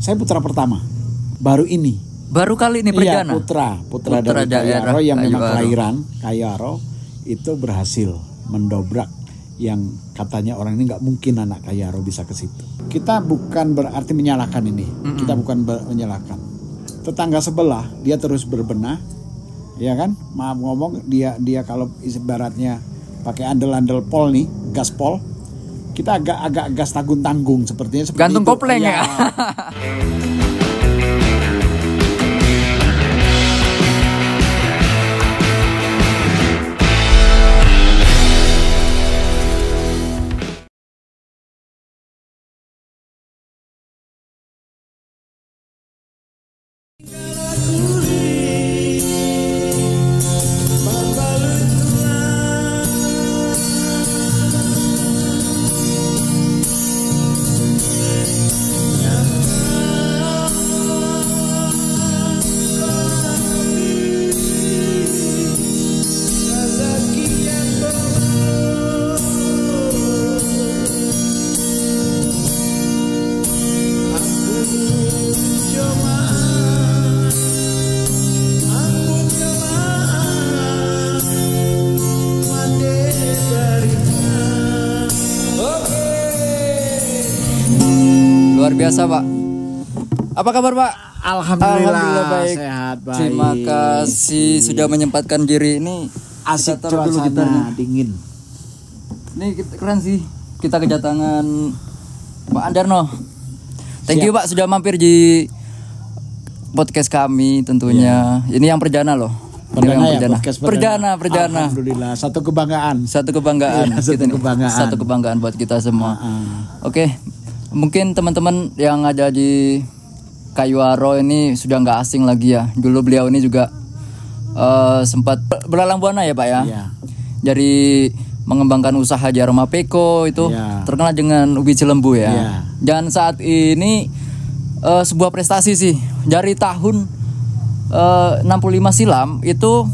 Saya putra pertama. Baru ini. Baru kali ini perdana. Iya, putra dari Kayu Aro yang memang kelahiran Kayu Aro itu berhasil mendobrak yang katanya orang ini nggak mungkin anak Kayu Aro bisa ke situ. Kita bukan berarti menyalahkan ini. Kita bukan menyalahkan. Tetangga sebelah dia terus berbenah, ya kan? Maaf ngomong dia kalau ibaratnya pakai andel-andel pol nih, gaspol. Kita agak gas tanggung-tanggung sepertinya seperti gantung itu. kopleng ya. Luar biasa, Pak. Apa kabar, Pak? Alhamdulillah baik. Sehat baik. Terima kasih sudah menyempatkan diri ini. Asik Kita taruh dulu cuacanya dingin. Ini keren sih. Kita kedatangan Pak Andarno. Thank you, Pak, sudah mampir di podcast kami tentunya. Ini yang perdana loh. Perdana. Alhamdulillah, satu kebanggaan. Satu kebanggaan. Iya, satu kebanggaan. Satu kebanggaan buat kita semua. Oke. Mungkin teman-teman yang ada di Kayu Aro ini sudah nggak asing lagi ya. Dulu beliau ini juga sempat belalang buana ya, Pak ya. Iya. Dari mengembangkan usaha Jarum Mapeko itu terkenal dengan ubi cilembu ya. Iya. Dan saat ini sebuah prestasi sih. Dari tahun 65 silam itu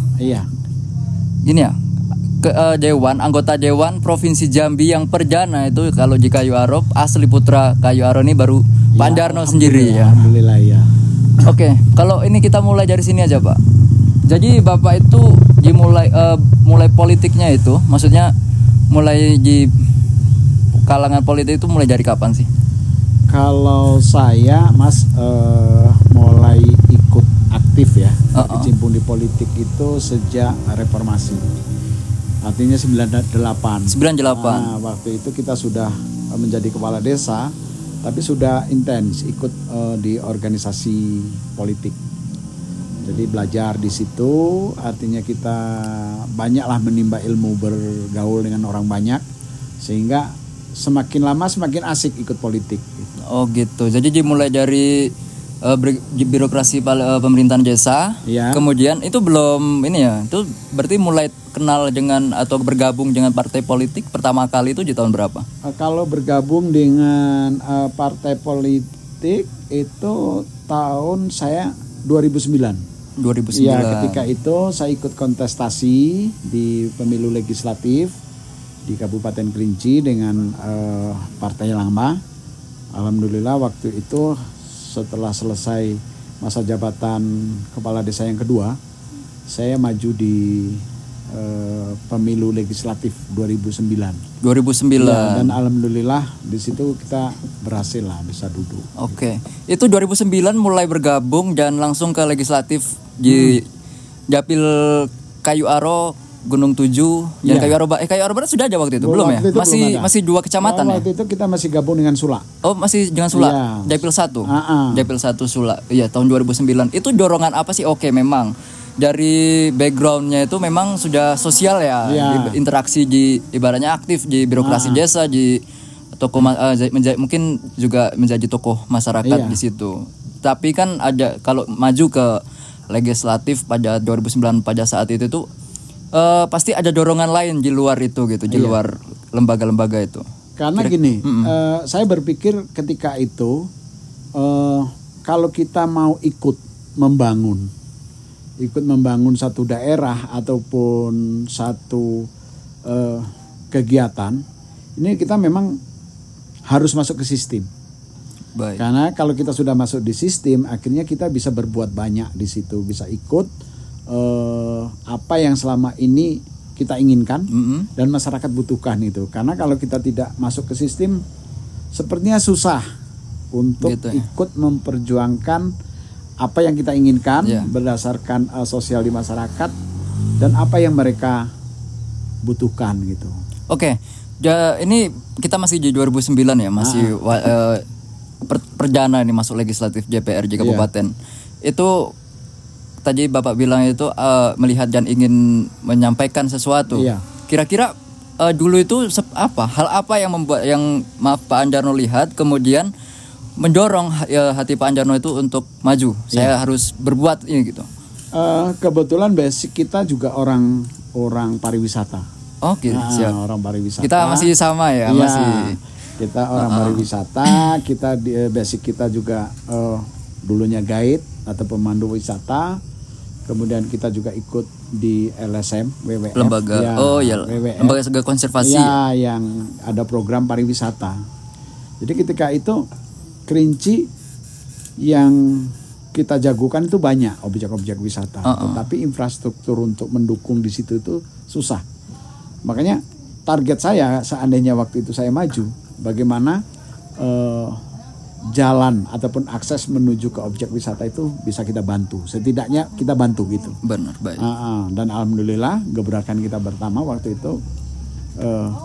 ini ya. Anggota Dewan Provinsi Jambi yang perdana itu kalau di Kayu Aro, asli putra Kayu Aro ini baru Pak Andarno sendiri ya. Alhamdulillah ya. Oke, kalau ini kita mulai dari sini aja, Pak. Jadi Bapak itu mulai politiknya itu, maksudnya mulai di kalangan politik itu mulai dari kapan sih? Kalau saya, Mas, mulai ikut aktif ya, berkecimpung di politik itu sejak reformasi. Artinya 98. Nah, waktu itu kita sudah menjadi kepala desa, tapi sudah intens ikut di organisasi politik. Jadi belajar di situ, artinya kita banyaklah menimba ilmu, bergaul dengan orang banyak, sehingga semakin lama semakin asik ikut politik. Oh gitu. Jadi dimulai dari birokrasi pemerintahan desa, kemudian itu belum ini ya, itu berarti mulai kenal dengan atau bergabung dengan partai politik pertama kali itu di tahun berapa? Kalau bergabung dengan partai politik itu tahun saya 2009. Ya, ketika itu saya ikut kontestasi di pemilu legislatif di Kabupaten Kerinci dengan Partai Lama. Alhamdulillah waktu itu setelah selesai masa jabatan kepala desa yang kedua, saya maju di pemilu legislatif 2009. Ya, dan alhamdulillah di situ kita berhasil lah bisa duduk. Oke. Itu 2009 mulai bergabung dan langsung ke legislatif di Dapil Kayu Aro Gunung 7 dan Kayu Aro Barat sudah ada waktu itu belum ya? Masih 2 kecamatan ya? Waktu itu kita masih gabung dengan Sula. Oh, masih dengan Sula. Ya. Dapil 1. Dapil 1 Sula. Iya, tahun 2009. Itu dorongan apa sih? Oke, memang dari backgroundnya itu memang sudah sosial ya. Interaksi di ibaratnya aktif di birokrasi desa, di tokoh mungkin juga menjadi tokoh masyarakat di situ. Tapi kan ada kalau maju ke legislatif pada 2009 pada saat itu tuh pasti ada dorongan lain di luar itu gitu, di luar lembaga-lembaga itu. Karena gini, saya berpikir ketika itu kalau kita mau ikut membangun satu daerah ataupun satu kegiatan, ini kita memang harus masuk ke sistem. Baik. Karena kalau kita sudah masuk di sistem, akhirnya kita bisa berbuat banyak di situ, bisa ikut apa yang selama ini kita inginkan dan masyarakat butuhkan itu. Karena kalau kita tidak masuk ke sistem, sepertinya susah untuk gitu, ikut memperjuangkan apa yang kita inginkan berdasarkan sosial di masyarakat dan apa yang mereka butuhkan gitu. Oke. Ini kita masih di 2009 ya, masih perdana ini masuk legislatif DPRD Kabupaten. Itu tadi Bapak bilang itu melihat dan ingin menyampaikan sesuatu. Kira-kira dulu itu hal apa yang membuat Pak Anjarno lihat kemudian mendorong hati Pak Anjarno itu untuk maju? Saya harus berbuat ini gitu. Kebetulan basic kita juga orang pariwisata. Oke, siap. Orang pariwisata. Kita masih sama ya, masih. Kita orang pariwisata, kita basic kita juga dulunya guide atau pemandu wisata. Kemudian kita juga ikut di LSM, WWF. Lembaga, WWF. Lembaga konservasi. Ya, yang ada program pariwisata. Jadi ketika itu Kerinci yang kita jagokan itu banyak objek-objek wisata, tetapi infrastruktur untuk mendukung di situ itu susah. Makanya target saya seandainya waktu itu saya maju, bagaimana jalan ataupun akses menuju ke objek wisata itu bisa kita bantu. Setidaknya kita bantu gitu. Benar, baik. Dan alhamdulillah gebrakan kita pertama waktu itu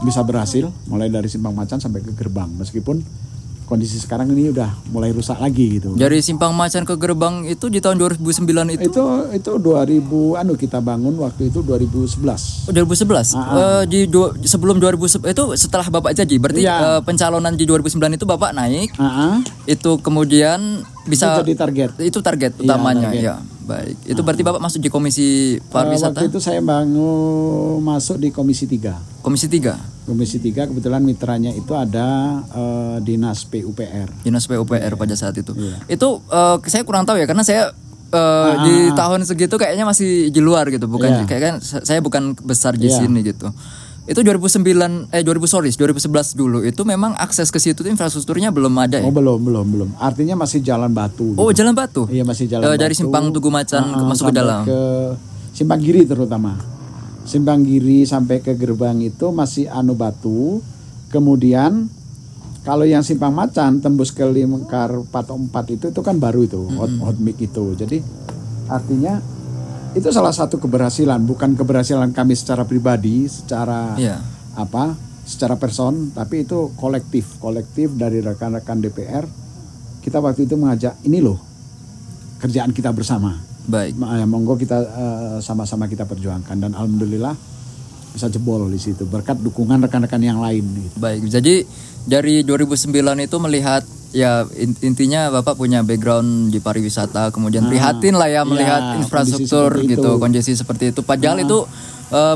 bisa berhasil, mulai dari Simpang Macan sampai ke Gerbang. Meskipun kondisi sekarang ini udah mulai rusak lagi gitu. Dari Simpang Macan ke Gerbang itu di tahun 2009 itu? Itu 2000 kita bangun waktu itu 2011. 2011. Sebelum 2010 itu setelah Bapak jadi. Berarti pencalonan di 2009 itu Bapak naik. Itu kemudian bisa itu jadi target. Itu target utamanya ya. Baik. Itu berarti Bapak masuk di Komisi Pariwisata? Waktu itu saya masuk di Komisi 3. Komisi 3. Komisi 3 kebetulan mitranya itu ada Dinas PUPR. Dinas PUPR pada saat itu. Itu saya kurang tahu ya karena saya di tahun segitu kayaknya masih di luar gitu, bukan kayaknya saya bukan besar di sini gitu. Itu 2011 dulu itu memang akses ke situ infrastrukturnya belum ada ya? Belum. Artinya masih jalan batu. Oh, gitu. Jalan batu. Iya, masih jalan batu. Dari Simpang Tugu Macan masuk ke dalam. Ke Simpang Giri terutama. Simpang Giri sampai ke gerbang itu masih batu. Kemudian kalau yang Simpang Macan tembus ke lingkar Patok 4 itu kan baru itu, hot mix itu. Jadi artinya itu salah satu keberhasilan, bukan keberhasilan kami secara pribadi, secara secara person, tapi itu kolektif dari rekan-rekan DPR. Kita waktu itu mengajak ini loh kerjaan kita bersama. Baik. Monggo kita sama-sama kita perjuangkan dan alhamdulillah bisa jebol di situ berkat dukungan rekan-rekan yang lain. Gitu. Baik. Jadi dari 2009 itu melihat ya intinya Bapak punya background di pariwisata, kemudian prihatin lah ya melihat infrastruktur gitu, kondisi seperti itu. Padahal itu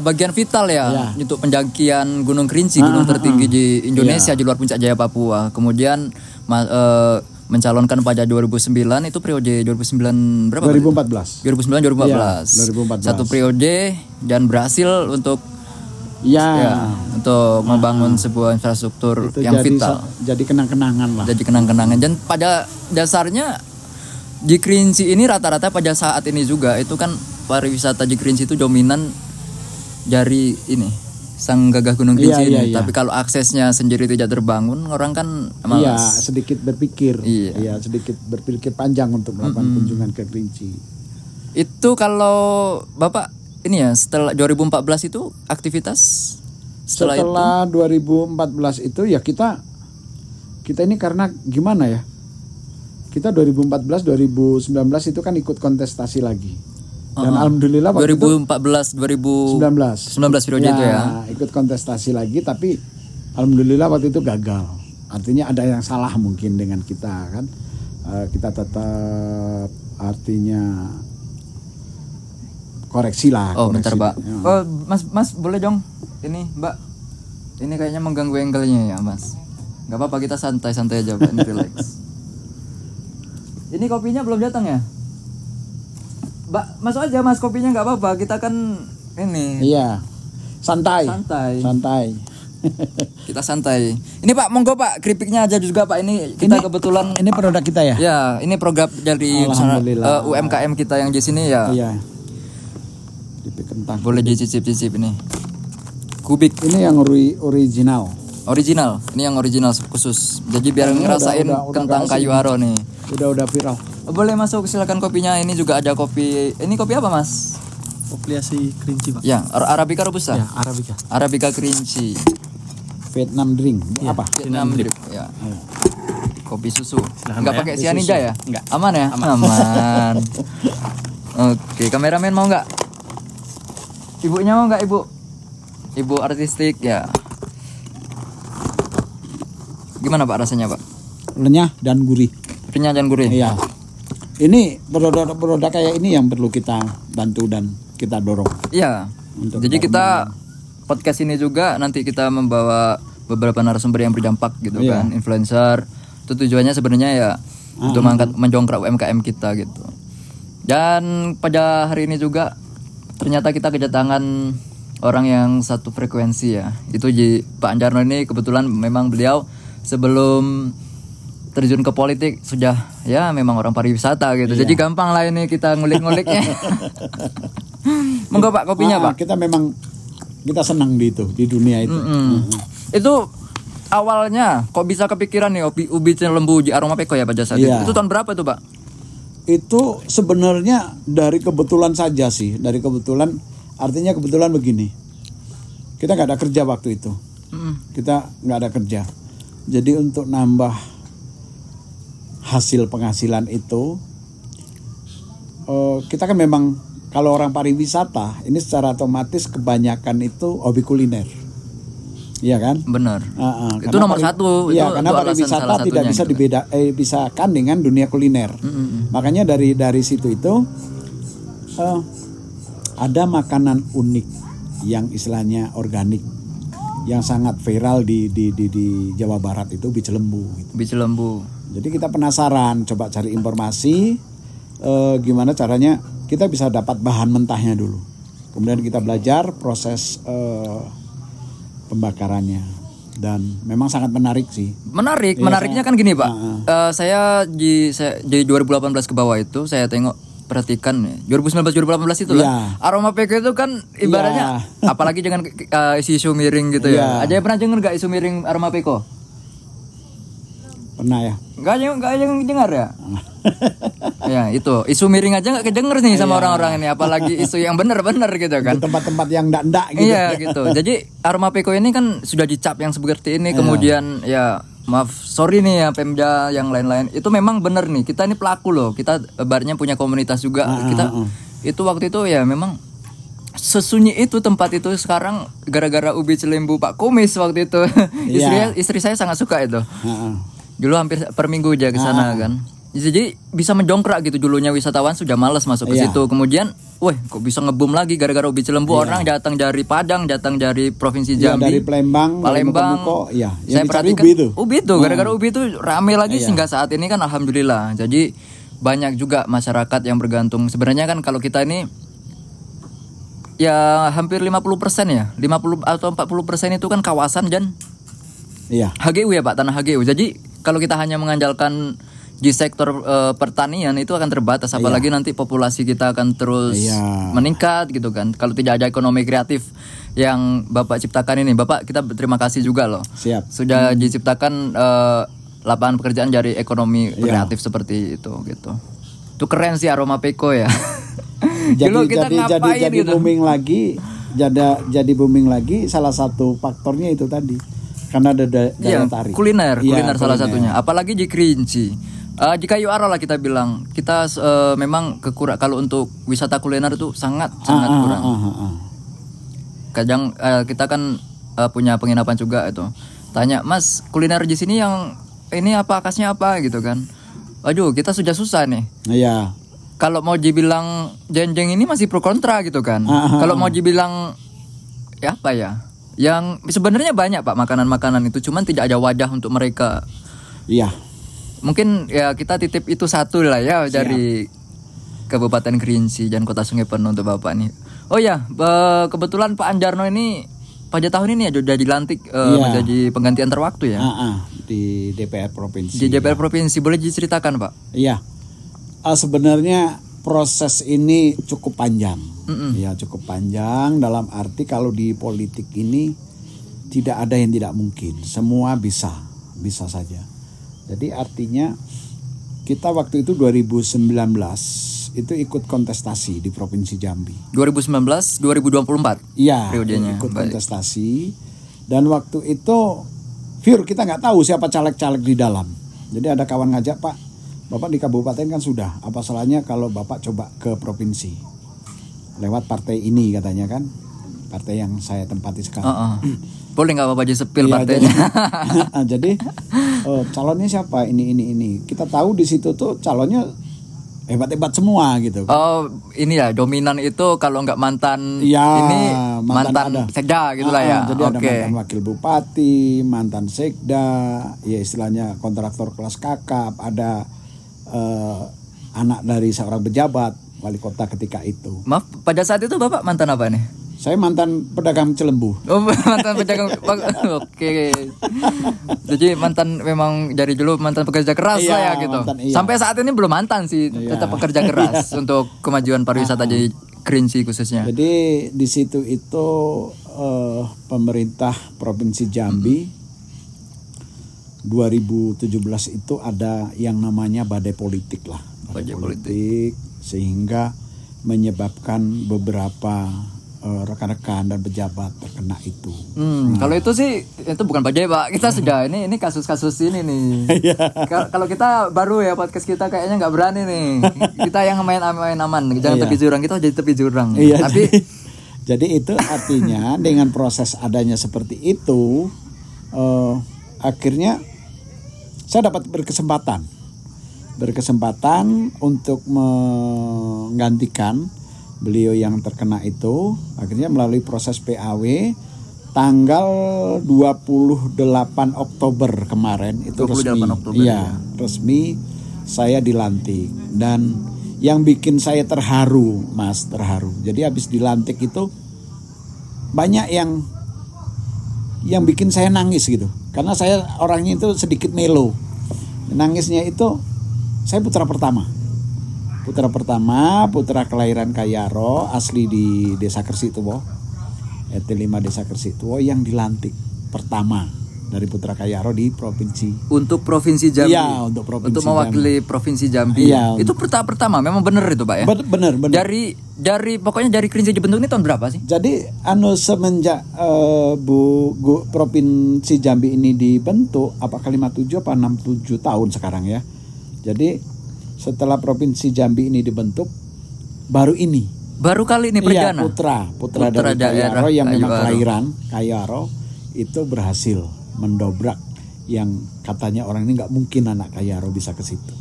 bagian vital ya untuk pendakian Gunung Kerinci, gunung tertinggi di Indonesia di luar Puncak Jaya Papua. Kemudian mencalonkan pada 2009 itu periode 2009 berapa? 2014. 2014. Satu periode dan berhasil untuk untuk membangun sebuah infrastruktur itu yang vital. Jadi kenang-kenangan lah. Jadi kenang-kenangan dan pada dasarnya di Kerinci ini rata-rata pada saat ini juga itu kan pariwisata di Kerinci itu dominan dari ini Sang Gagah Gunung Kerinci ini. Tapi kalau aksesnya sendiri tidak terbangun, orang kan sedikit berpikir. Sedikit berpikir panjang untuk melakukan kunjungan ke Kerinci. Itu kalau Bapak ini ya setelah 2014 itu aktivitas setelah itu? 2014 itu ya kita ini karena gimana ya? Kita 2014 2019 itu kan ikut kontestasi lagi. Dan alhamdulillah waktu 2014 2019 periode itu ya. Ikut kontestasi lagi tapi alhamdulillah waktu itu gagal. Artinya ada yang salah mungkin dengan kita kan. Kita tetap artinya koreksi lah. Bentar Mbak. Mas boleh dong ini Mbak. Ini kayaknya mengganggu angle-nya ya Mas. Gak apa-apa kita santai-santai aja Mbak. Ini relax. Ini kopinya belum datang ya? Mbak, masuk aja Mas kopinya nggak apa-apa. Kita kan ini. Iya. Santai. Kita santai. Ini Pak, monggo Pak, keripiknya aja juga Pak. Ini kita kebetulan ini produk kita ya. Ya, ini program dari UMKM kita yang di sini ya. Iya. Keripik kentang. Boleh dicicip-cicip ini. Kubik. Ini yang original. Original. Ini yang original khusus. Jadi biar ngerasain kentang kayu aro nih. Udah viral. Boleh masuk, silakan kopinya. Ini juga ada kopi. Ini kopi apa Mas? Kopi kerinci Pak. Ya, Arabica Robusta. Ya, Arabica. Arabica kerinci. Vietnam drink. Ya, apa? Vietnam drip. Ya. Kopi susu. Enggak pakai cyanida ya? Enggak. Aman ya? Aman. Oke, kameramen mau enggak? Ibunya mau enggak, Ibu? Ibu artistik ya. Gimana Pak rasanya Pak? Renyah dan gurih. Renyah dan gurih. Iya. Ini produk kayak ini yang perlu kita bantu dan kita dorong. Iya. Jadi kita podcast ini juga nanti kita membawa beberapa narasumber yang berdampak gitu kan, influencer. Itu tujuannya sebenarnya ya untuk menjongkrak UMKM kita gitu. Dan pada hari ini juga ternyata kita kedatangan orang yang satu frekuensi ya. Itu Pak Anjarno ini kebetulan memang beliau sebelum terjun ke politik sudah ya memang orang pariwisata gitu. Jadi gampang lah ini kita ngulik-nguliknya. Monggo Pak kopinya Pak. Kita senang di dunia itu. Itu awalnya kok bisa kepikiran nih ubi lembu di Aroma Peko ya Pak Jasa? Itu tahun berapa itu Pak? Itu sebenarnya dari kebetulan saja sih. Dari kebetulan, artinya kebetulan begini. Kita nggak ada kerja waktu itu. Kita nggak ada kerja. Jadi untuk nambah hasil penghasilan itu, kita kan memang kalau orang pariwisata ini secara otomatis kebanyakan itu hobi kuliner, iya kan? Benar. Itu nomor satu. Iya, karena pariwisata tidak bisa dipisahkan dengan dunia kuliner. Makanya dari situ itu ada makanan unik yang istilahnya organik, yang sangat viral di Jawa Barat itu ubi lembu. Gitu. Ubi lembu. Jadi kita penasaran, coba cari informasi gimana caranya kita bisa dapat bahan mentahnya dulu. Kemudian kita belajar proses pembakarannya dan memang sangat menarik sih. Menariknya kan gini Pak. Saya di 2018 ke bawah itu saya perhatikan 2019-2018 itu lah. Aroma Peko itu kan ibaratnya apalagi dengan isu miring gitu ya. Ada yang pernah dengar gak isu miring Aroma Peko? Pernah ya? Gak yang dengar ya? Ya itu isu miring aja gak kedenger nih sama orang-orang ini, apalagi isu yang benar-benar gitu kan. Di tempat-tempat yang ndak gitu. Iya gitu. Jadi Aroma Peko ini kan sudah dicap yang seperti ini, kemudian ya maaf sorry nih ya Pemda yang lain-lain, itu memang benar nih, kita ini pelaku loh, kita barunya punya komunitas juga. Itu waktu itu ya memang sesunyi itu tempat itu. Sekarang gara-gara ubi lembu Pak Kumis waktu itu istri saya sangat suka itu. Dulu hampir per minggu aja ke sana kan. Jadi bisa menjongkrak gitu, dulunya wisatawan sudah malas masuk ke situ. Kemudian, kok bisa ngebum lagi gara-gara ubi lembu. Orang datang dari Padang, datang dari Provinsi Jambi, dari Palembang. Saya perhatikan ubi itu gara-gara ubi itu rame lagi sehingga saat ini kan alhamdulillah. Jadi banyak juga masyarakat yang bergantung. Sebenarnya kan kalau kita ini ya hampir 50% ya, 50 atau 40% itu kan kawasan dan HGU ya Pak, tanah HGU. Jadi kalau kita hanya mengandalkan di sektor pertanian itu akan terbatas, apalagi nanti populasi kita akan terus meningkat gitu kan. Kalau tidak ada ekonomi kreatif yang Bapak ciptakan ini, Bapak kita berterima kasih juga loh. Sudah diciptakan lapangan pekerjaan dari ekonomi kreatif seperti itu gitu. Itu keren sih Aroma Peko ya. Jadi booming lagi, jadi booming lagi. Salah satu faktornya itu tadi. Karena ada daya tarik. Kuliner salah satunya. Apalagi di Kerinci. Di Kayu Aro lah kita bilang. Kita memang kalau untuk wisata kuliner itu sangat kurang. Kadang kita kan punya penginapan juga itu. Tanya, "Mas, kuliner di sini yang ini apa, khasnya apa?" gitu kan. Aduh, kita sudah susah nih. Iya. Kalau mau dibilang jeng-jeng ini masih pro kontra gitu kan. Kalau mau dibilang ya apa ya? Yang sebenarnya banyak Pak makanan-makanan itu, cuman tidak ada wadah untuk mereka. Iya. Mungkin ya kita titip itu satu lah ya dari Kabupaten Kerinci dan Kota Sungai Penuh untuk Bapak nih. Oh ya, kebetulan Pak Anjarno ini pada tahun ini ya sudah dilantik menjadi pengganti antar waktu ya. Di DPR provinsi. Di DPR provinsi boleh diceritakan Pak? Iya. Sebenarnya proses ini cukup panjang. Ya cukup panjang dalam arti kalau di politik ini tidak ada yang tidak mungkin. Semua bisa saja. Jadi artinya kita waktu itu 2019 itu ikut kontestasi di Provinsi Jambi. 2019 2024. Iya. Periodenya. Ikut kontestasi dan waktu itu kita nggak tahu siapa caleg-caleg di dalam. Jadi ada kawan ngajak, Pak, Bapak di kabupaten kan sudah, apa salahnya kalau Bapak coba ke provinsi lewat partai ini katanya kan, partai yang saya tempati sekarang. Boleh nggak Bapak aja sepil partainya? Jadi calonnya siapa ini. Kita tahu di situ tuh calonnya hebat-hebat semua gitu. Oh ini ya dominan itu kalau nggak mantan mantan sekda gitulah ya. Jadi ada mantan wakil bupati, mantan sekda, ya istilahnya kontraktor kelas kakap, ada anak dari seorang pejabat wali kota ketika itu. Maaf, pada saat itu Bapak mantan apa nih? Saya mantan pedagang Cilembu. Oh, mantan pedagang. Oke. Jadi mantan memang dari dulu mantan pekerja keras lah ya gitu. Sampai saat ini belum mantan sih, tetap pekerja keras untuk kemajuan pariwisata di Kerinci khususnya. Jadi di situ itu pemerintah Provinsi Jambi 2017 itu ada yang namanya badai politik lah. Badai politik sehingga menyebabkan beberapa rekan-rekan dan pejabat terkena itu. Kalau itu sih itu bukan badai Pak. Kita sudah ini kasus-kasus ini nih. Kalau kita baru ya podcast kita kayaknya nggak berani nih. Kita yang main aman. Jangan tepi jurang, kita jadi tepi jurang. Tapi jadi itu artinya dengan proses adanya seperti itu akhirnya saya dapat berkesempatan untuk menggantikan beliau yang terkena itu, akhirnya melalui proses PAW tanggal 28 Oktober kemarin itu resmi saya dilantik. Dan yang bikin saya terharu. Jadi habis dilantik itu banyak yang bikin saya nangis gitu. Karena saya orangnya itu sedikit melo. Nangisnya itu saya putra kelahiran Kayaro, asli di Desa Kersituwo, RT 5 Desa Kersituwo, yang dilantik pertama dari putra Kayaro di provinsi. Untuk Provinsi Jambi. Iya, untuk mewakili Provinsi Jambi. Iya, itu pertama, memang benar itu Pak ya? Benar. Dari pokoknya dari Kerinci dibentuk ini tahun berapa sih? Jadi semenjak Provinsi Jambi ini dibentuk, apakah 57 apa 67 tahun sekarang ya. Jadi setelah Provinsi Jambi ini dibentuk, baru kali ini perdana. Putra dari Kayaro yang memang kelahiran Kayaro itu berhasil mendobrak yang katanya orang ini nggak mungkin anak Kayaro bisa ke situ.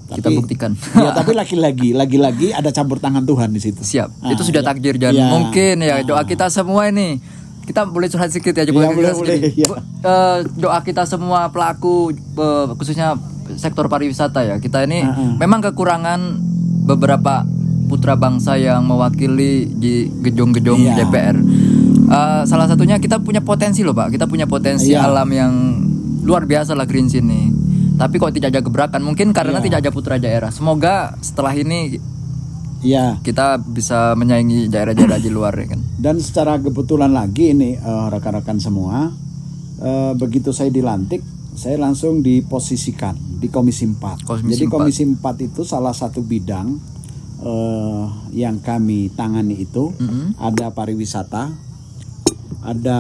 Kita buktikan. Ya, tapi lagi-lagi ada campur tangan Tuhan di situ. Siap. Itu sudah takdir dan mungkin ya doa kita semua ini. Kita boleh curhat sedikit ya, boleh. Doa kita semua pelaku khususnya sektor pariwisata ya. Kita ini memang kekurangan beberapa putra bangsa yang mewakili di gedung-gedung DPR. Salah satunya kita punya potensi loh Pak. Kita punya potensi alam yang luar biasa lah Kerinci ini. Tapi kok tidak ada gebrakan? Mungkin karena tidak ada putra daerah. Semoga setelah ini kita bisa menyaingi daerah-daerah di luar ya kan. Dan secara kebetulan lagi ini rekan-rekan semua, begitu saya dilantik, saya langsung diposisikan di Komisi 4. Jadi Komisi 4 itu salah satu bidang yang kami tangani itu ada pariwisata, ada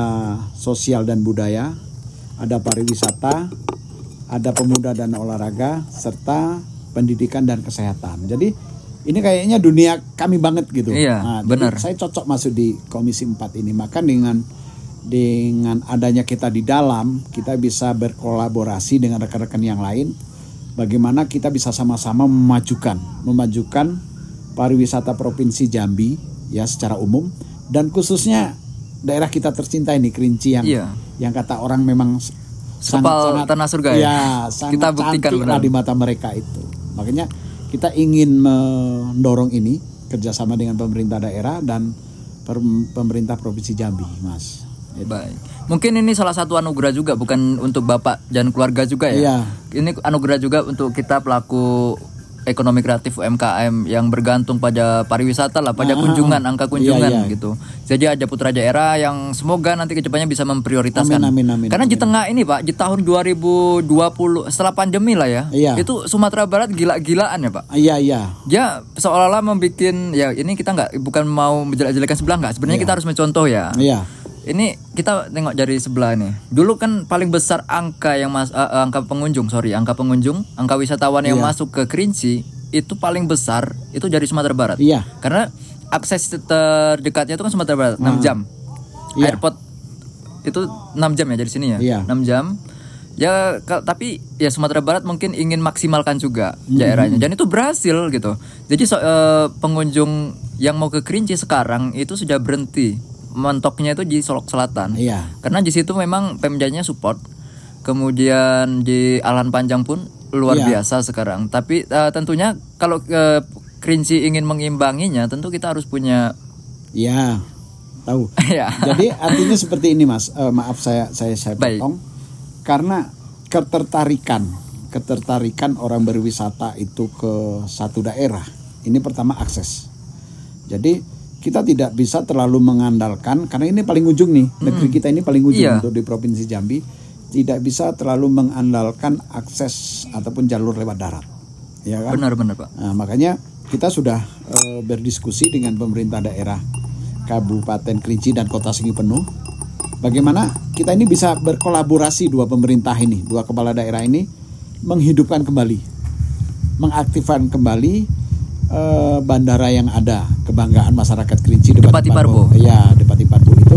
sosial dan budaya, ada pariwisata, ada pemuda dan olahraga, serta pendidikan dan kesehatan. Jadi ini kayaknya dunia kami banget gitu. Iya, benar. Saya cocok masuk di Komisi 4 ini. Maka dengan adanya kita di dalam, kita bisa berkolaborasi dengan rekan-rekan yang lain. Bagaimana kita bisa sama-sama memajukan pariwisata Provinsi Jambi ya secara umum, dan khususnya daerah kita tercinta ini Kerinci yang kata orang memang sangat tanah surga ya. Ya, sangat kita buktikan cantik di mata mereka itu. Makanya kita ingin mendorong ini kerjasama dengan pemerintah daerah dan pemerintah Provinsi Jambi, Mas. Baik. Mungkin ini salah satu anugerah juga, bukan untuk Bapak dan keluarga juga ya. Iya. Ini anugerah juga untuk kita pelaku ekonomi kreatif UMKM yang bergantung pada pariwisata lah, pada kunjungan, angka kunjungan gitu. Jadi ada putra daerah yang semoga nanti kedepannya bisa memprioritaskan. Amin. Karena di tengah ini Pak, di tahun 2020 setelah pandemi lah ya, itu Sumatera Barat gila-gilaan ya Pak. Iya. Dia seolah-olah membikin, ya ini kita bukan mau menjelek-jelekan sebelah, nggak. Sebenarnya kita harus mencontoh ya. Iya. Ini kita tengok dari sebelah nih. Dulu kan paling besar angka angka wisatawan yang masuk ke Kerinci itu paling besar itu dari Sumatera Barat. Iya. Karena akses terdekatnya itu kan Sumatera Barat, 6 jam. Airport itu 6 jam ya dari sini ya. 6 jam. Ya tapi ya Sumatera Barat mungkin ingin maksimalkan juga daerahnya, dan itu berhasil gitu. Jadi pengunjung yang mau ke Kerinci sekarang itu sudah berhenti. Mentoknya itu di Solok Selatan. Iya. Karena di situ memang Pemdanya support. Kemudian di Alan Panjang pun luar biasa sekarang. Tapi tentunya kalau Kerinci ingin mengimbanginya, tentu kita harus punya. Iya. Tahu. Jadi artinya seperti ini Mas. Maaf saya potong. Karena ketertarikan orang berwisata itu ke satu daerah. Ini pertama akses. Jadi kita tidak bisa terlalu mengandalkan, karena ini paling ujung nih, negeri kita ini paling ujung untuk di Provinsi Jambi, tidak bisa terlalu mengandalkan akses ataupun jalur lewat darat, ya kan? Benar Pak. Nah, makanya kita sudah berdiskusi dengan pemerintah daerah Kabupaten Kerinci dan Kota Sigi Penuh, bagaimana kita ini bisa berkolaborasi, dua pemerintah ini, dua kepala daerah ini menghidupkan kembali, mengaktifkan kembali bandara yang ada, kebanggaan masyarakat Kerinci, Depati Parbo. Ya, Depati Parbo itu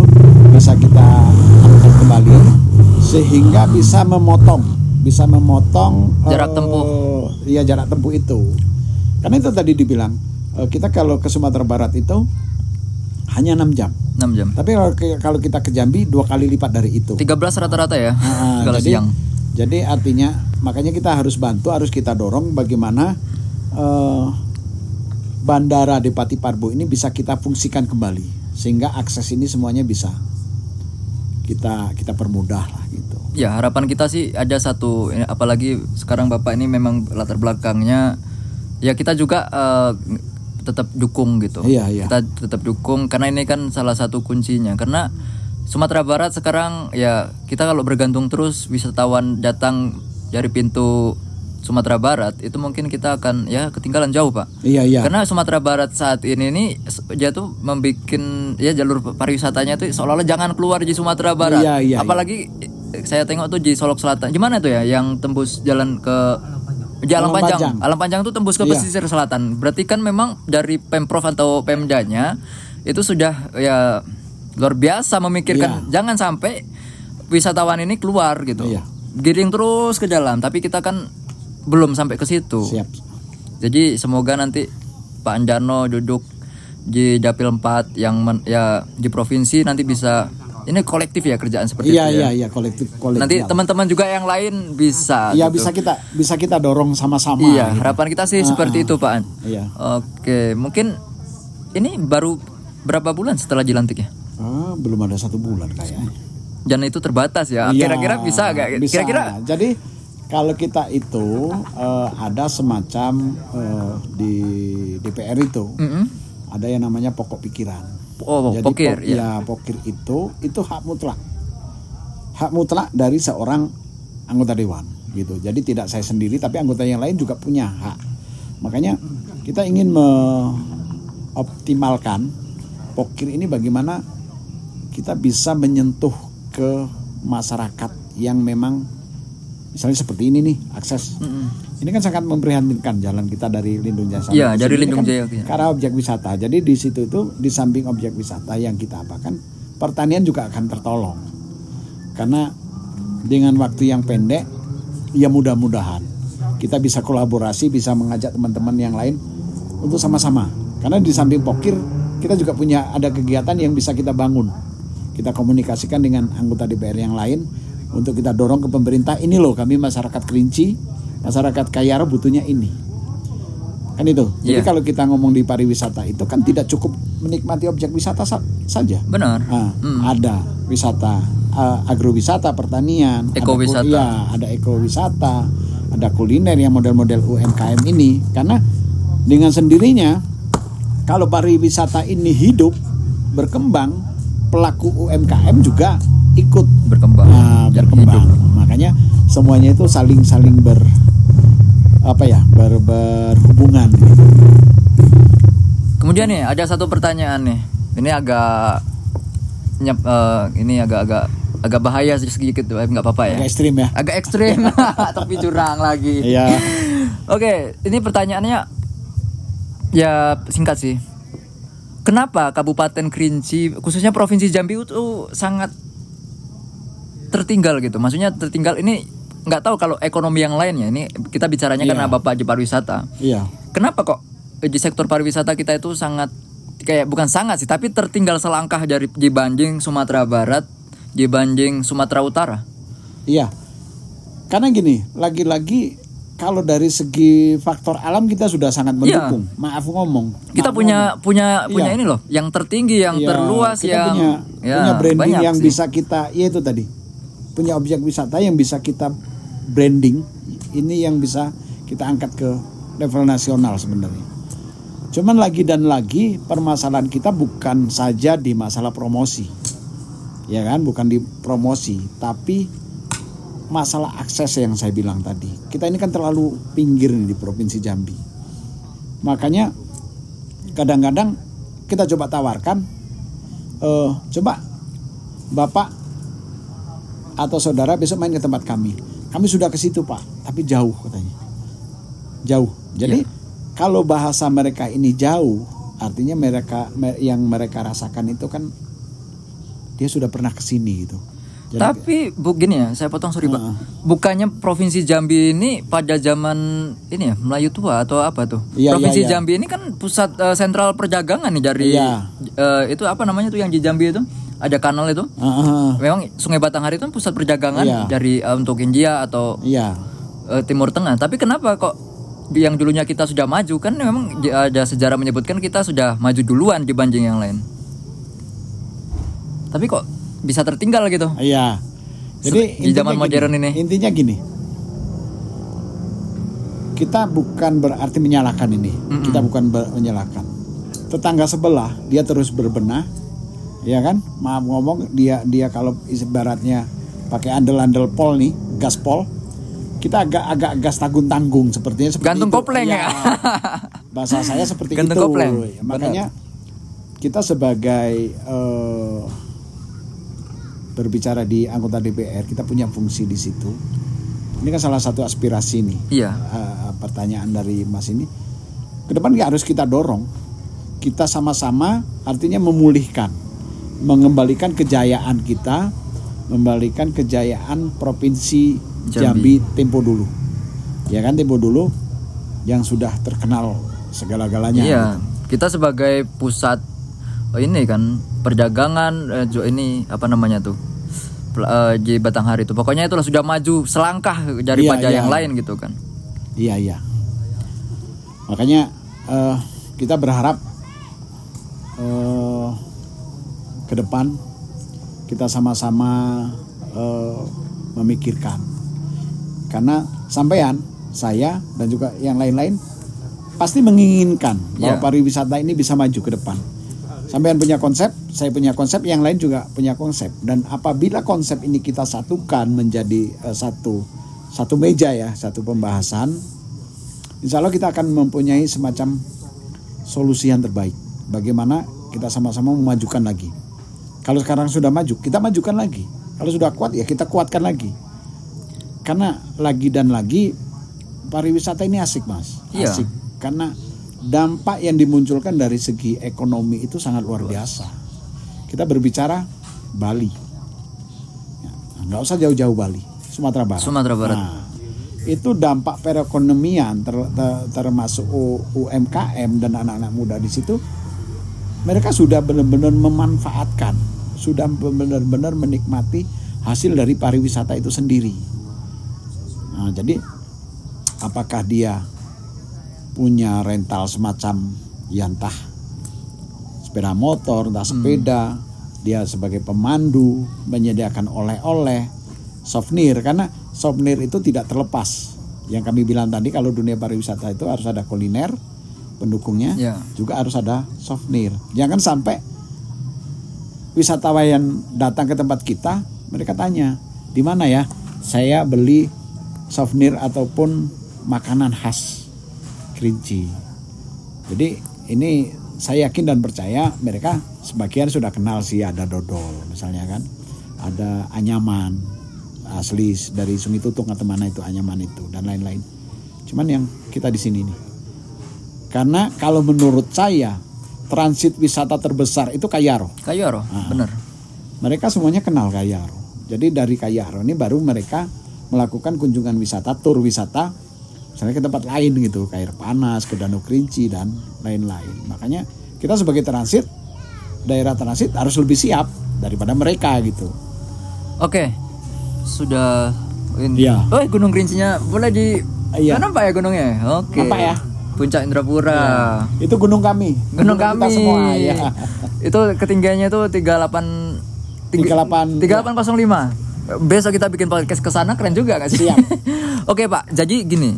bisa kita angkat kembali sehingga bisa memotong jarak tempuh. Ya, jarak tempuh itu. Karena itu tadi dibilang kita kalau ke Sumatera Barat itu hanya 6 jam. 6 jam. Tapi kalau kita ke Jambi 2 kali lipat dari itu. 13 rata-rata ya. Kalau siang. Jadi artinya makanya kita harus kita dorong bagaimana Bandara Depati Parbo ini bisa kita fungsikan kembali sehingga akses ini semuanya bisa kita permudah lah gitu. Ya, harapan kita sih ada satu, apalagi sekarang Bapak ini memang latar belakangnya ya kita juga tetap dukung gitu. Iya. Kita tetap dukung karena ini kan salah satu kuncinya. Karena Sumatera Barat sekarang ya kita kalau bergantung terus wisatawan datang dari pintu Sumatera Barat itu mungkin kita akan ya ketinggalan jauh Pak. Iya. Karena Sumatera Barat saat ini nih dia tuh membuat ya jalur pariwisatanya tuh seolah-olah jangan keluar di Sumatera Barat. Iya. Apalagi saya tengok tuh di Solok Selatan. Gimana tuh ya yang tembus jalan ke Alam Panjang. Alam Panjang tuh tembus ke pesisir selatan. Berarti kan memang dari Pemprov atau Pemdanya itu sudah ya luar biasa memikirkan jangan sampai wisatawan ini keluar gitu. Giring terus ke dalam, tapi kita kan belum sampai ke situ. Siap. Jadi semoga nanti Pak Anjarno duduk di Dapil 4 yang di provinsi nanti bisa ini kolektif ya kerjaan seperti itu ya. Iya, kolektif. Nanti teman-teman juga yang lain bisa. Iya, gitu. bisa kita dorong sama-sama. Iya, gitu. Harapan kita sih seperti itu, Pak. Iya. Oke, mungkin ini baru berapa bulan setelah dilantik ya? Belum ada 1 bulan kayaknya. Dan itu terbatas ya. Kira-kira bisa nggak? Bisa. Kira-kira. Jadi kalau kita itu ada semacam di DPR itu ada yang namanya pokok pikiran. Jadi pokir, pokir itu hak mutlak dari seorang anggota dewan gitu. Jadi tidak saya sendiri tapi anggota yang lain juga punya hak. Makanya kita ingin mengoptimalkan pokir ini bagaimana kita bisa menyentuh ke masyarakat yang memang misalnya seperti ini nih akses. Ini kan sangat memprihatinkan jalan kita dari Lindung Jaya. Iya, dari Lindung Jaya. Karena objek wisata. Jadi di situ itu di samping objek wisata yang kita apakan, pertanian juga akan tertolong. Karena dengan waktu yang pendek, ya mudah-mudahan kita bisa kolaborasi, bisa mengajak teman-teman yang lain untuk sama-sama. Karena di samping pokir kita juga punya ada kegiatan yang bisa kita bangun. Kita komunikasikan dengan anggota DPR yang lain untuk kita dorong ke pemerintah, ini loh kami masyarakat Kerinci, masyarakat Kayar butuhnya ini. Kan itu. Jadi kalau kita ngomong di pariwisata itu kan tidak cukup menikmati objek wisata saja. Benar. Ada wisata agrowisata, pertanian, ekowisata. Ada ekowisata, ada kuliner yang model-model UMKM ini. Karena dengan sendirinya kalau pariwisata ini hidup, berkembang, pelaku UMKM juga ikut berkembang. Makanya semuanya itu saling berhubungan. Kemudian nih ada satu pertanyaan nih. Ini agak bahaya sedikit, nggak apa-apa ya. Agak ekstrim ya. Agak ekstrim, tapi curang lagi. Iya. Oke, ini pertanyaannya ya singkat sih. Kenapa Kabupaten Kerinci, khususnya Provinsi Jambi itu sangat tertinggal gitu? Maksudnya tertinggal ini nggak tahu kalau ekonomi yang lainnya. Ini kita bicaranya karena Bapak di pariwisata. Iya. Kenapa kok di sektor pariwisata kita itu sangat, kayak bukan sangat sih, tapi tertinggal selangkah dibanding Sumatera Barat, dibanding Sumatera Utara? Iya. Karena gini, lagi-lagi kalau dari segi faktor alam kita sudah sangat mendukung. Maaf ngomong. Kita punya ini loh, yang tertinggi, yang terluas, kita punya branding yang sih. Bisa kita, itu tadi. Punya objek wisata yang bisa kita branding, ini yang bisa kita angkat ke level nasional sebenarnya. Cuman lagi permasalahan kita bukan saja di masalah promosi, ya kan, bukan di promosi, tapi masalah akses yang saya bilang tadi. Kita ini kan terlalu pinggir nih di Provinsi Jambi. Makanya kadang-kadang kita coba tawarkan, coba Bapak atau saudara besok main ke tempat kami. Kami sudah ke situ Pak, tapi jauh katanya. Jauh. Jadi kalau bahasa mereka ini jauh, artinya yang mereka rasakan itu kan dia sudah pernah ke sini gitu. Jadi, tapi begini ya, saya potong sorry Pak. Bukannya Provinsi Jambi ini pada zaman ini ya Melayu tua atau apa tuh? Provinsi Jambi ini kan pusat sentral perdagangan nih dari itu apa namanya tuh yang di Jambi itu? Ada kanal itu. Memang Sungai Batanghari itu kan pusat perdagangan dari untuk India atau Timur Tengah. Tapi kenapa kok yang dulunya kita sudah maju, kan memang ada sejarah menyebutkan kita sudah maju duluan dibanding yang lain. Tapi kok bisa tertinggal gitu? Iya. Jadi di zaman modern ini. Intinya gini. Kita bukan berarti menyalahkan ini. Kita bukan menyalahkan. Tetangga sebelah dia terus berbenah. Ya kan? Maaf ngomong, dia kalau ibaratnya pakai andel-andel pol nih, gaspol. Kita agak gas tanggung-tanggung sepertinya seperti gantung itu. Kopleng ya. Bahasa saya seperti gantung itu. Kopleng. Makanya kita sebagai berbicara di anggota DPR, kita punya fungsi di situ. Ini kan salah satu aspirasi nih. Iya. Pertanyaan dari Mas ini. Ke depan harus kita dorong. Kita sama-sama artinya memulihkan, mengembalikan kejayaan kita, mengembalikan kejayaan Provinsi Jambi tempo dulu. Ya kan, tempo dulu yang sudah terkenal segala-galanya. Iya. Gitu. Kita sebagai pusat ini kan perdagangan ini apa namanya tuh di Batanghari itu. Pokoknya itulah sudah maju selangkah daripada yang lain gitu kan. Iya. Makanya kita berharap ke depan kita sama-sama memikirkan, karena sampean, saya dan juga yang lain-lain pasti menginginkan bahwa pariwisata ini bisa maju ke depan. Sampean punya konsep, saya punya konsep, yang lain juga punya konsep, dan apabila konsep ini kita satukan menjadi satu meja ya, satu pembahasan, insya Allah kita akan mempunyai semacam solusi yang terbaik. Bagaimana kita sama-sama memajukan lagi. Kalau sekarang sudah maju, kita majukan lagi. Kalau sudah kuat ya kita kuatkan lagi. Karena lagi dan lagi pariwisata ini asik Mas. Asik. Karena dampak yang dimunculkan dari segi ekonomi itu sangat luar biasa. Kita berbicara Bali. Nggak usah jauh-jauh Bali. Sumatera Barat. Nah, itu dampak perekonomian termasuk UMKM dan anak-anak muda di situ. Mereka sudah benar-benar memanfaatkan, sudah benar-benar menikmati hasil dari pariwisata itu sendiri. Nah, jadi apakah dia punya rental semacam ya entah sepeda motor, entah sepeda, dia sebagai pemandu menyediakan oleh-oleh, souvenir, karena souvenir itu tidak terlepas. Yang kami bilang tadi kalau dunia pariwisata itu harus ada kuliner pendukungnya, juga harus ada souvenir. Jangan sampai wisatawan yang datang ke tempat kita, mereka tanya, di mana ya saya beli souvenir ataupun makanan khas Kerinci. Jadi ini saya yakin dan percaya mereka sebagian sudah kenal sih, ada dodol misalnya kan, ada anyaman asli dari Sungai Tutung atau mana itu anyaman itu dan lain-lain. Cuman yang kita di sini nih, karena kalau menurut saya transit wisata terbesar itu Kayaro. Benar. Mereka semuanya kenal Kayaro. Jadi dari Kayaro ini baru mereka melakukan kunjungan wisata, tur wisata, misalnya ke tempat lain gitu, ke Air Panas, ke Danau Kerinci dan lain-lain. Makanya kita sebagai transit, daerah transit harus lebih siap daripada mereka gitu. Oke, sudah ini. Ya. Oh, Gunung Kerincinya boleh di mana Pak ya gunungnya? Oke. Apa ya? Puncak Indrapura. Ya. Itu gunung kami. Gunung kami. Kita semua ya. Itu ketinggiannya itu 3805. Besok kita bikin podcast ke sana, keren juga gak sih? Oke Pak, jadi gini.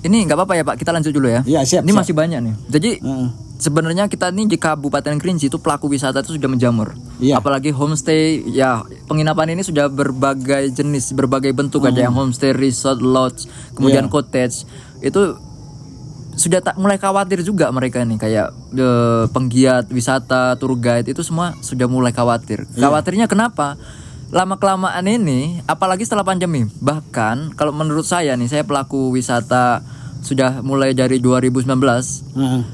Ini nggak apa-apa ya Pak, kita lanjut dulu ya. Iya, siap. Ini masih banyak nih. Jadi sebenarnya kita nih di Kabupaten Kerinci itu pelaku wisata itu sudah menjamur. Iya. Apalagi homestay, ya penginapan ini sudah berbagai jenis, berbagai bentuk. Ada yang homestay, resort, lodge, kemudian cottage. Itu sudah mulai khawatir juga mereka nih, kayak penggiat wisata, tour guide itu semua sudah mulai khawatir. Khawatirnya kenapa? Lama-kelamaan ini, apalagi setelah pandemi. Bahkan kalau menurut saya nih, saya pelaku wisata sudah mulai dari 2019.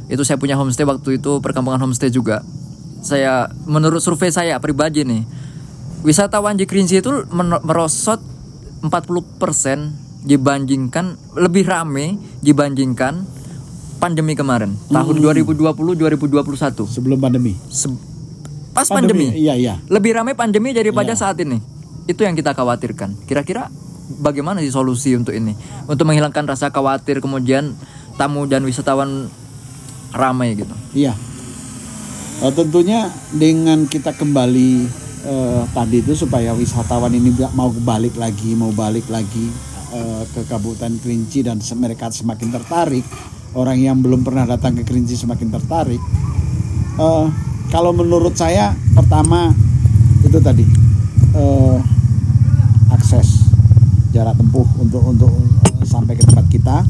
Itu saya punya homestay waktu itu, perkampungan homestay juga. Menurut survei saya pribadi nih, wisatawan di Kerinci itu merosot 40% dibandingkan, lebih rame dibandingkan pandemi kemarin, tahun 2020-2021. Sebelum pandemi. Pas pandemi. Iya. Lebih ramai pandemi daripada saat ini. Itu yang kita khawatirkan. Kira-kira bagaimana sih solusi untuk ini? Untuk menghilangkan rasa khawatir, kemudian tamu dan wisatawan ramai gitu. Iya. Tentunya dengan kita kembali tadi itu supaya wisatawan ini mau balik lagi ke Kabupaten Kerinci dan mereka semakin tertarik. Orang yang belum pernah datang ke Kerinci semakin tertarik. Kalau menurut saya pertama itu tadi akses jarak tempuh untuk sampai ke tempat kita,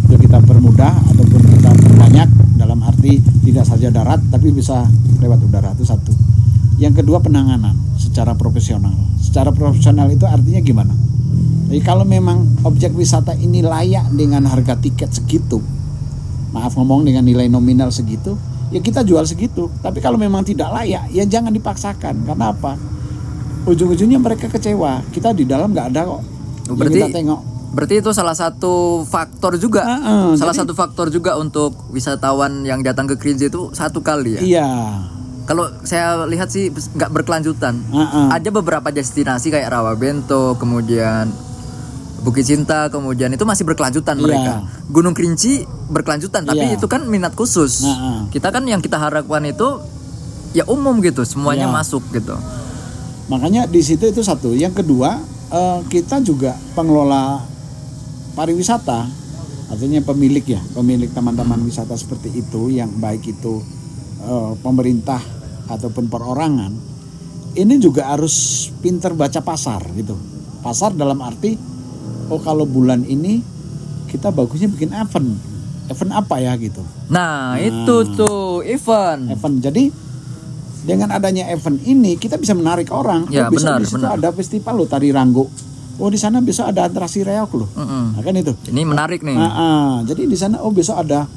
untuk kita permudah ataupun kita perbanyak, dalam arti tidak saja darat tapi bisa lewat udara, itu satu. Yang kedua penanganan secara profesional. Secara profesional itu artinya gimana? Jadi kalau memang objek wisata ini layak dengan harga tiket segitu, maaf ngomong dengan nilai nominal segitu, ya kita jual segitu. Tapi kalau memang tidak layak, ya jangan dipaksakan. Karena apa? Ujung-ujungnya mereka kecewa. Kita di dalam nggak ada kok. Kita tengok. Berarti itu salah satu faktor juga. Satu faktor juga untuk wisatawan yang datang ke Kerinci itu satu kali ya. Iya. Kalau saya lihat sih nggak berkelanjutan. Ada beberapa destinasi kayak Rawabento, kemudian Bukit Cinta, kemudian itu masih berkelanjutan mereka. Gunung Kerinci berkelanjutan, tapi itu kan minat khusus. Kita kan yang kita harapkan itu ya umum gitu, semuanya masuk gitu. Makanya di situ itu satu. Yang kedua, kita juga pengelola pariwisata, artinya pemilik teman-teman wisata seperti itu, yang baik itu pemerintah ataupun perorangan, ini juga harus pintar baca pasar gitu. Pasar dalam arti kalau bulan ini kita bagusnya bikin event apa ya gitu. Nah itu tuh event. Jadi dengan adanya event ini kita bisa menarik orang. Ya, bisa di situ ada festival loh, tari ranggo. Besok ada besok ada atraksi reok loh. Nah, kan itu. Ini menarik nih. Jadi di sana besok ada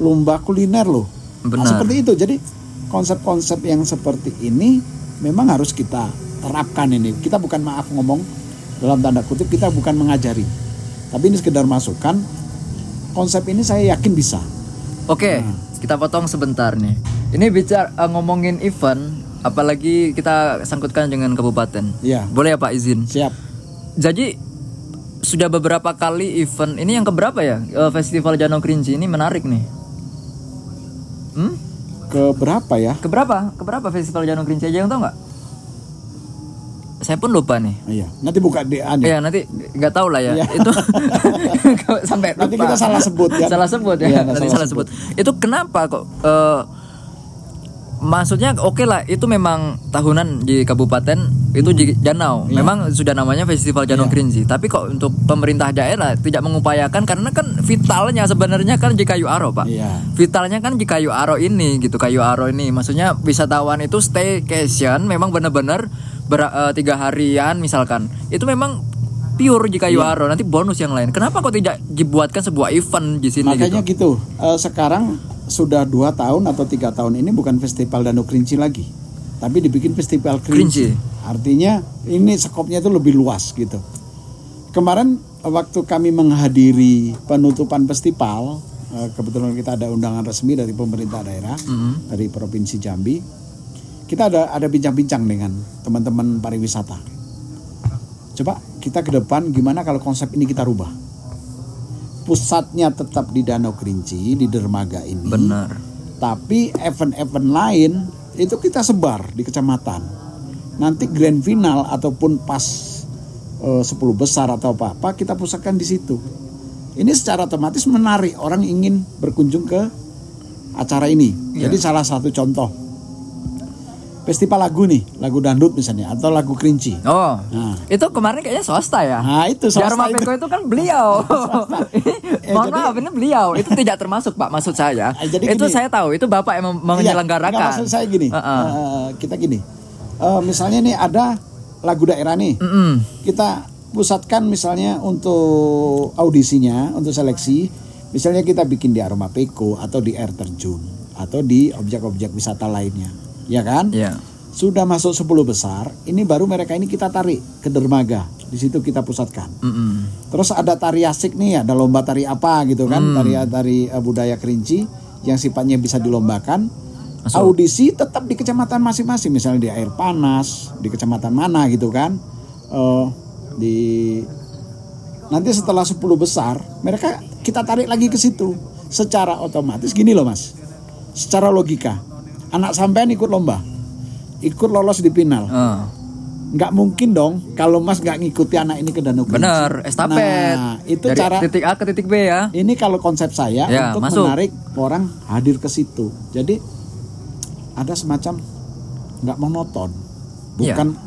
lomba kuliner loh. Nah, seperti itu. Jadi konsep-konsep yang seperti ini memang harus kita terapkan ini. Kita bukan, maaf ngomong dalam tanda kutip, kita bukan mengajari, tapi ini sekedar masukan. Konsep ini saya yakin bisa. Oke, kita potong sebentar nih. Ini bicara ngomongin event, apalagi kita sangkutkan dengan kabupaten. Iya. Boleh ya Pak izin? Siap. Jadi sudah beberapa kali event. Ini yang keberapa ya? Festival Danau Kerinci ini menarik nih. Keberapa ya? Keberapa Festival Danau Kerinci aja yang tahu nggak? Saya pun lupa nih. Iya, nanti buka DA nih. Iya, nanti nggak tahu lah ya. Iya. Itu sampai lupa. Nanti kita salah sebut ya. Salah sebut ya. Iya, nanti salah sebut. Itu kenapa kok? Maksudnya oke lah, itu memang tahunan di kabupaten itu di danau. Iya. Memang sudah namanya Festival Danau Kerinci. Tapi kok untuk pemerintah daerah tidak mengupayakan, karena kan vitalnya sebenarnya kan di Kayu Aro, Pak. Iya. Vitalnya kan di Kayu Aro ini gitu. Kayu Aro ini maksudnya wisatawan itu staycation memang benar-benar 3 harian misalkan. Itu memang pure di Kayu Aro, nanti bonus yang lain. Kenapa kok tidak dibuatkan sebuah event di sini? Makanya gitu. Sekarang sudah 2 tahun atau 3 tahun ini bukan Festival Danau Kerinci lagi, tapi dibikin Festival Kerinci. Artinya ini skopnya itu lebih luas gitu. Kemarin waktu kami menghadiri penutupan festival, kebetulan kita ada undangan resmi dari pemerintah daerah, dari Provinsi Jambi. Kita ada bincang-bincang dengan teman-teman pariwisata. Coba kita ke depan gimana kalau konsep ini kita rubah. Pusatnya tetap di Danau Kerinci, di dermaga ini. Benar. Tapi event-event lain itu kita sebar di kecamatan. Nanti grand final ataupun pas 10 besar atau apa kita pusatkan di situ. Ini secara otomatis menarik orang ingin berkunjung ke acara ini. Jadi salah satu contoh festival lagu nih, lagu dangdut misalnya, atau lagu Kerinci. Oh, nah. Itu kemarin kayaknya swasta ya? Nah itu swasta. Dharma Peko itu kan beliau. Mohon maaf, ini beliau. Itu tidak termasuk, Pak, maksud saya. Jadi itu gini, saya tahu, itu Bapak yang menyelenggarakan. Maksud saya gini, kita gini, misalnya nih ada lagu daerah nih, kita pusatkan misalnya untuk audisinya, untuk seleksi, misalnya kita bikin di Aroma Peko, atau di air terjun, atau di objek-objek wisata lainnya. Ya kan? Yeah. Sudah masuk 10 besar, ini baru mereka ini kita tarik ke dermaga. Di situ kita pusatkan. Terus ada tari asik nih, ada lomba tari apa gitu kan, tari budaya Kerinci yang sifatnya bisa dilombakan. Audisi tetap di kecamatan masing-masing, misalnya di Air Panas, di kecamatan mana gitu kan. Nanti setelah 10 besar, mereka kita tarik lagi ke situ. Secara otomatis gini loh Mas. Secara logika, anak sampean ikut lomba, ikut lolos di final. Nggak mungkin dong kalau Mas nggak ngikuti anak ini ke Danau Kerinci. Benar, estafet. Nah, itu dari cara titik A ke titik B ya. Ini kalau konsep saya untuk masuk, menarik orang hadir ke situ. Jadi ada semacam nggak monoton.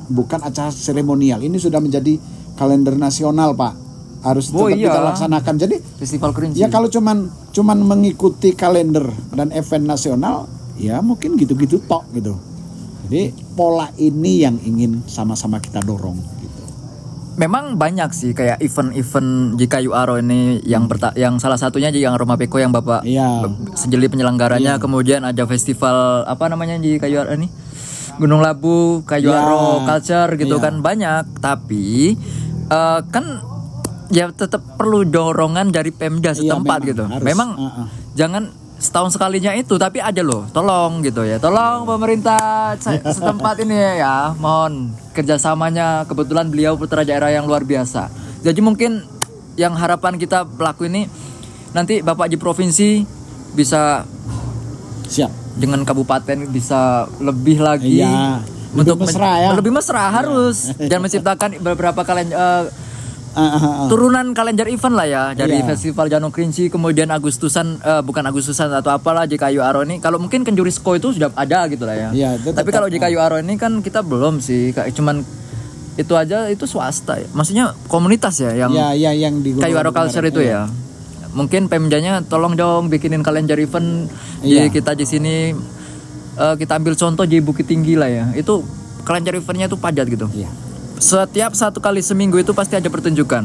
Bukan acara seremonial. Ini sudah menjadi kalender nasional, Pak. Harus tetap kita laksanakan. Jadi Festival Kerinci. Ya kalau cuman mengikuti kalender dan event nasional, ya mungkin gitu-gitu tok gitu. Jadi pola ini yang ingin sama-sama kita dorong gitu. Memang banyak sih kayak event-event di Kayu Aro ini yang salah satunya di yang Aroma Peko yang Bapak sendiri penyelenggaranya. Kemudian ada festival apa namanya di Kayu Aro ini? Gunung Labu, Kayu Aro Culture gitu kan banyak. Tapi kan ya tetap perlu dorongan dari Pemda setempat gitu. Memang jangan setahun sekalinya itu, tapi ada loh, tolong gitu ya, tolong pemerintah setempat ini ya, mohon kerjasamanya. Kebetulan beliau putra daerah yang luar biasa, jadi mungkin yang harapan kita pelaku ini nanti Bapak di provinsi bisa siap dengan kabupaten bisa lebih lagi untuk lebih mesra harus dan menciptakan beberapa kalian turunan kalender event lah ya dari Festival Danau Kerinci, kemudian bukan Agustusan atau apalah di Kayu Aro ini. Kalau mungkin Kenjurisko itu sudah ada gitu lah ya. Tapi kalau di Kayu Aro ini kan kita belum sih, cuman itu aja, itu swasta ya. Maksudnya komunitas ya yang di Kayu Aro Culture itu ya. Mungkin Pemdanya tolong dong bikinin kalender event di kita di sini. Kita ambil contoh di Bukit Tinggi lah ya. Itu kalender eventnya itu padat gitu. Setiap 1 kali seminggu itu pasti ada pertunjukan.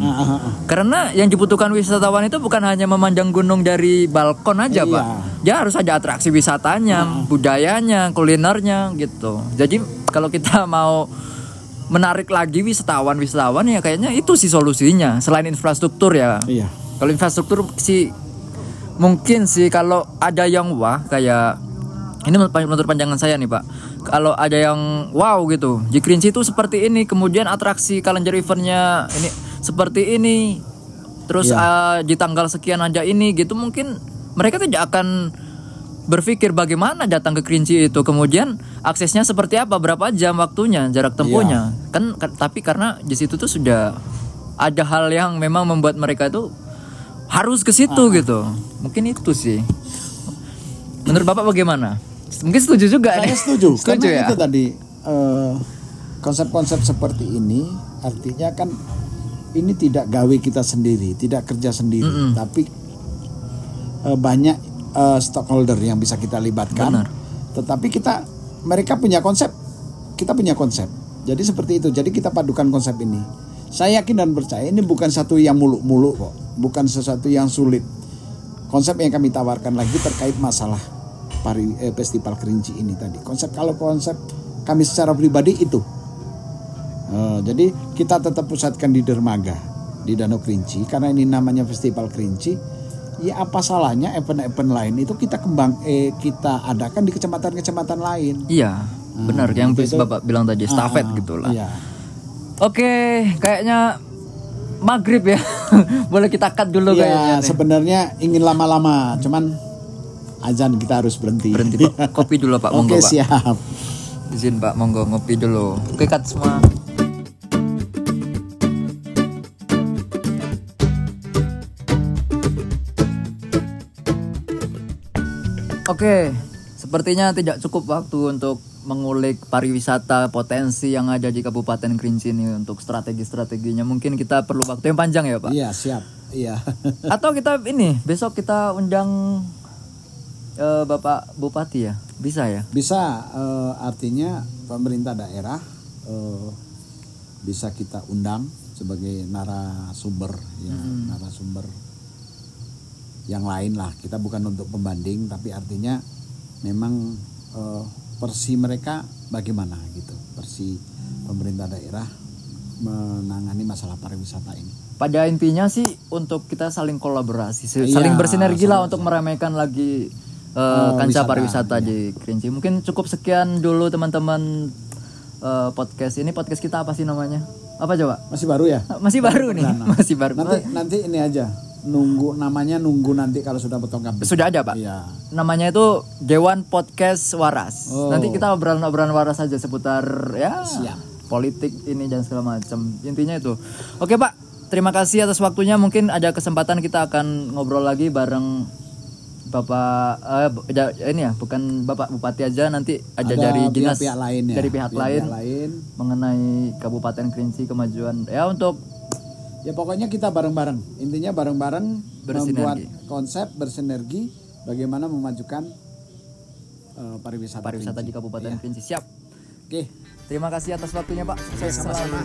Karena yang dibutuhkan wisatawan itu bukan hanya memandang gunung dari balkon aja, Pak. Dia harus ada atraksi wisatanya, budayanya, kulinernya gitu. Jadi kalau kita mau menarik lagi wisatawan ya kayaknya itu sih solusinya selain infrastruktur ya. Kalau infrastruktur sih mungkin sih kalau ada yang kayak ini menurut pandangan saya nih Pak, kalau ada yang wow gitu di Kerinci itu seperti ini, kemudian atraksi kalender eventnya ini seperti ini, terus di tanggal sekian aja ini gitu, mungkin mereka tidak akan berpikir bagaimana datang ke Kerinci itu, kemudian aksesnya seperti apa, berapa jam waktunya, jarak tempuhnya. Kan tapi karena di situ tuh sudah ada hal yang memang membuat mereka itu harus ke situ gitu. Mungkin itu sih. Menurut Bapak bagaimana? Mungkin setuju juga. Saya setuju. Karena ya? Itu tadi konsep-konsep seperti ini artinya kan ini tidak gawe kita sendiri, tidak kerja sendiri, tapi banyak stakeholder yang bisa kita libatkan. Benar. Tetapi mereka punya konsep, kita punya konsep. Jadi seperti itu. Jadi kita padukan konsep ini. Saya yakin dan percaya ini bukan satu yang muluk-muluk kok, bukan sesuatu yang sulit. Konsep yang kami tawarkan lagi terkait masalah Festival Kerinci ini tadi. Konsep kami secara pribadi itu. Jadi kita tetap pusatkan di dermaga di Danau Kerinci karena ini namanya Festival Kerinci. Ya apa salahnya event-event lain itu kita adakan di kecamatan-kecamatan lain. Iya, benar yang Bapak bilang tadi, stafet gitulah. Iya. Oke, kayaknya maghrib ya. Boleh kita cut dulu kayaknya. Sebenarnya ingin lama-lama, cuman azan kita harus berhenti. Berhenti Pak. Kopi dulu Pak, monggo Pak. Oke, siap. Izin Pak, monggo ngopi dulu. Oke, cut semua. Oke, sepertinya tidak cukup waktu untuk mengulik pariwisata potensi yang ada di Kabupaten Kerinci ini untuk strategi-strateginya. Mungkin kita perlu waktu yang panjang ya Pak? Iya, siap. Iya. Atau kita besok kita undang Bapak Bupati ya? Bisa ya? Bisa, artinya pemerintah daerah bisa kita undang sebagai narasumber narasumber yang lain lah. Kita bukan untuk pembanding, tapi artinya memang versi mereka bagaimana gitu, versi pemerintah daerah menangani masalah pariwisata ini. Pada intinya sih untuk kita saling kolaborasi, saling bersinergi lah untuk meramaikan lagi kancah pariwisata di Kerinci. Mungkin cukup sekian dulu teman-teman podcast ini. Podcast kita apa sih namanya? Apa coba? Masih baru ya? Masih baru nih. Masih baru. Nanti ini aja. Nunggu nanti kalau sudah potong kabel. Sudah ada Pak. Iya. Namanya itu Dewan Podcast Waras. Nanti kita obrolan waras saja seputar politik ini dan segala macam. Intinya itu. Oke Pak, terima kasih atas waktunya. Mungkin ada kesempatan kita akan ngobrol lagi bareng Bapak bukan Bapak Bupati aja, nanti ada dari dinas pihak lain ya. Dari pihak lain mengenai Kabupaten Kerinci kemajuan untuk pokoknya kita bareng-bareng. Intinya bareng-bareng membuat konsep bersinergi bagaimana memajukan pariwisata di Kabupaten Kerinci. Siap. Oke. Terima kasih atas waktunya Pak. Sukses selalu.